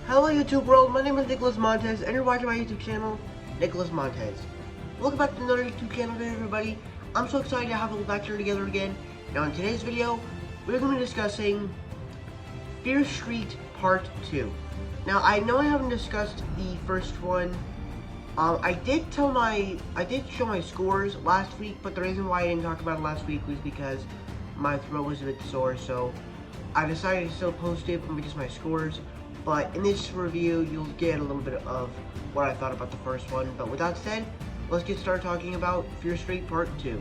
Hello YouTube world, my name is Nicholas Montez and you're watching my YouTube channel, Nicholas Montez. Welcome back to another YouTube channel today everybody. I'm so excited to have a back here together again. Now in today's video, we're going to be discussing Fear Street Part 2. Now I know I haven't discussed the first one. I did show my scores last week, but the reason why I didn't talk about it last week was because my throat was a bit sore, so I decided to still post it with just my scores. But in this review, you'll get a little bit of what I thought about the first one. But with that said, let's get started talking about Fear Street Part 2.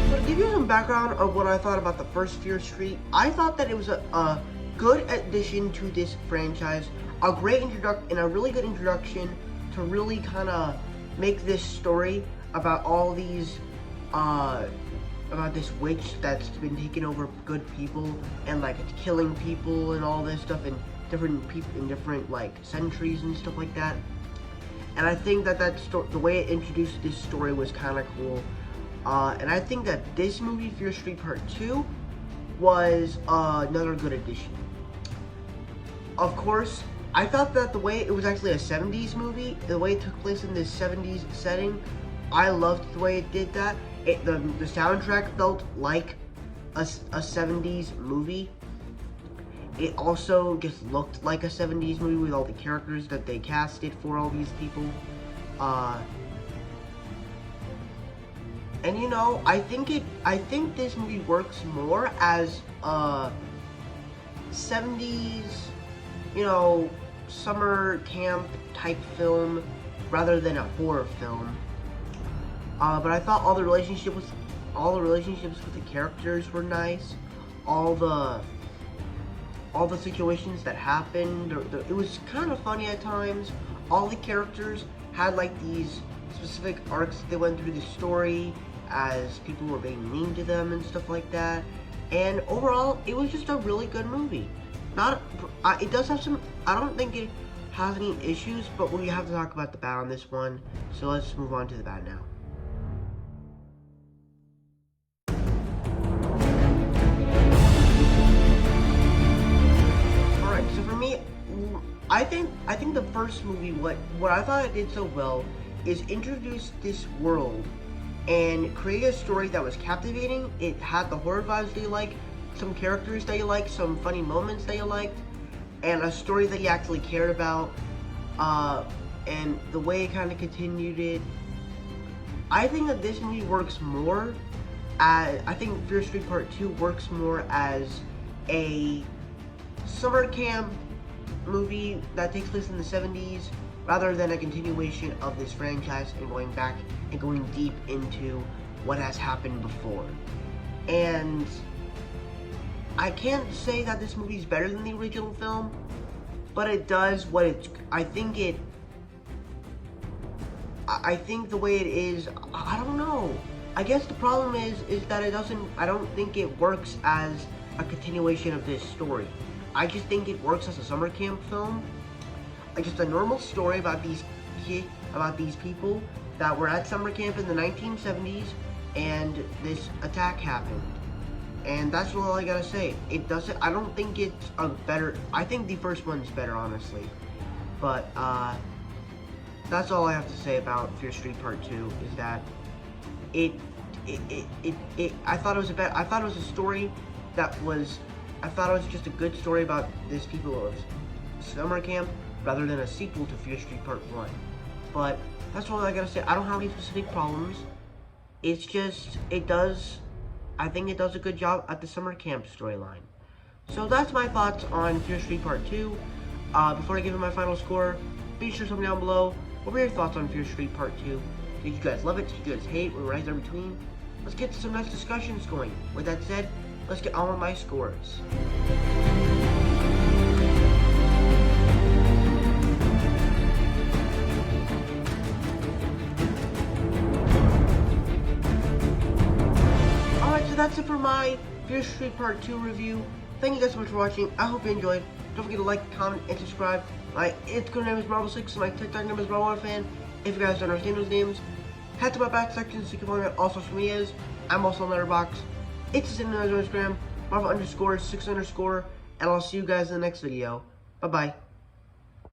So to give you some background of what I thought about the first Fear Street, I thought that it was a good addition to this franchise, a great introduction, and a really good introduction to really kind of make this story about all these, about this witch that's been taking over good people and like it's killing people and all this stuff in different people in different like centuries and stuff like that. And I think that the way it introduced this story was kind of cool. And I think that this movie, Fear Street Part 2, was another good addition. Of course, I thought that the way it was actually a 70s movie, the way it took place in this 70s setting, I loved the way it did that. The soundtrack felt like a 70s movie. It also just looked like a 70s movie with all the characters that they casted for all these people. And you know, I think this movie works more as a 70s, you know, summer camp type film rather than a horror film. But I thought all the relationships with the characters were nice. All the situations that happened, it was kind of funny at times. All the characters had like these specific arcs that they went through the story as people were being mean to them and stuff like that. And overall, it was just a really good movie. It does have some, I don't think it has any issues, but we have to talk about the bad on this one. So let's move on to the bad now. Alright, so for me, I think the first movie, what I thought it did so well is introduce this world and create a story that was captivating. It had the horror vibes that you like, some characters that you like, some funny moments that you liked, and a story that you actually cared about, and the way it kind of continued it. I think that this movie works more as, I think Fear Street Part 2 works more as a summer camp movie that takes place in the 70s, rather than a continuation of this franchise and going back and going deep into what has happened before. And I can't say that this movie is better than the original film, but it does what it's, I think the way it is, I don't know. I guess the problem is that I don't think it works as a continuation of this story. I just think it works as a summer camp film. Like just a normal story about these people that were at summer camp in the 1970s and this attack happened. And that's all I gotta say. It doesn't, I don't think it's a better, I think the first one's better, honestly. But, that's all I have to say about Fear Street Part 2, is that I thought it was a story that was, I thought it was just a good story about these people of summer camp, rather than a sequel to Fear Street Part 1. But that's all I gotta say. I don't have any specific problems. It's just, I think it does a good job at the summer camp storyline. So that's my thoughts on Fear Street Part 2. Before I give it my final score, be sure to comment down below. What were your thoughts on Fear Street Part 2? Did you guys love it? Did you guys hate? Or right there between? Let's get to some nice discussions going. With that said, let's get on with my scores. Alright, so that's it for my Fear Street Part 2 review. Thank you guys so much for watching. I hope you enjoyed. Don't forget to like, comment, and subscribe. My Instagram name is Marvel6, and my TikTok name is Marvel1Fan. If you guys don't understand those names, head to my back section so you can find me on all social medias. I'm also on Letterboxd. It's in Instagram, Marvel_6_, and I'll see you guys in the next video. Bye-bye.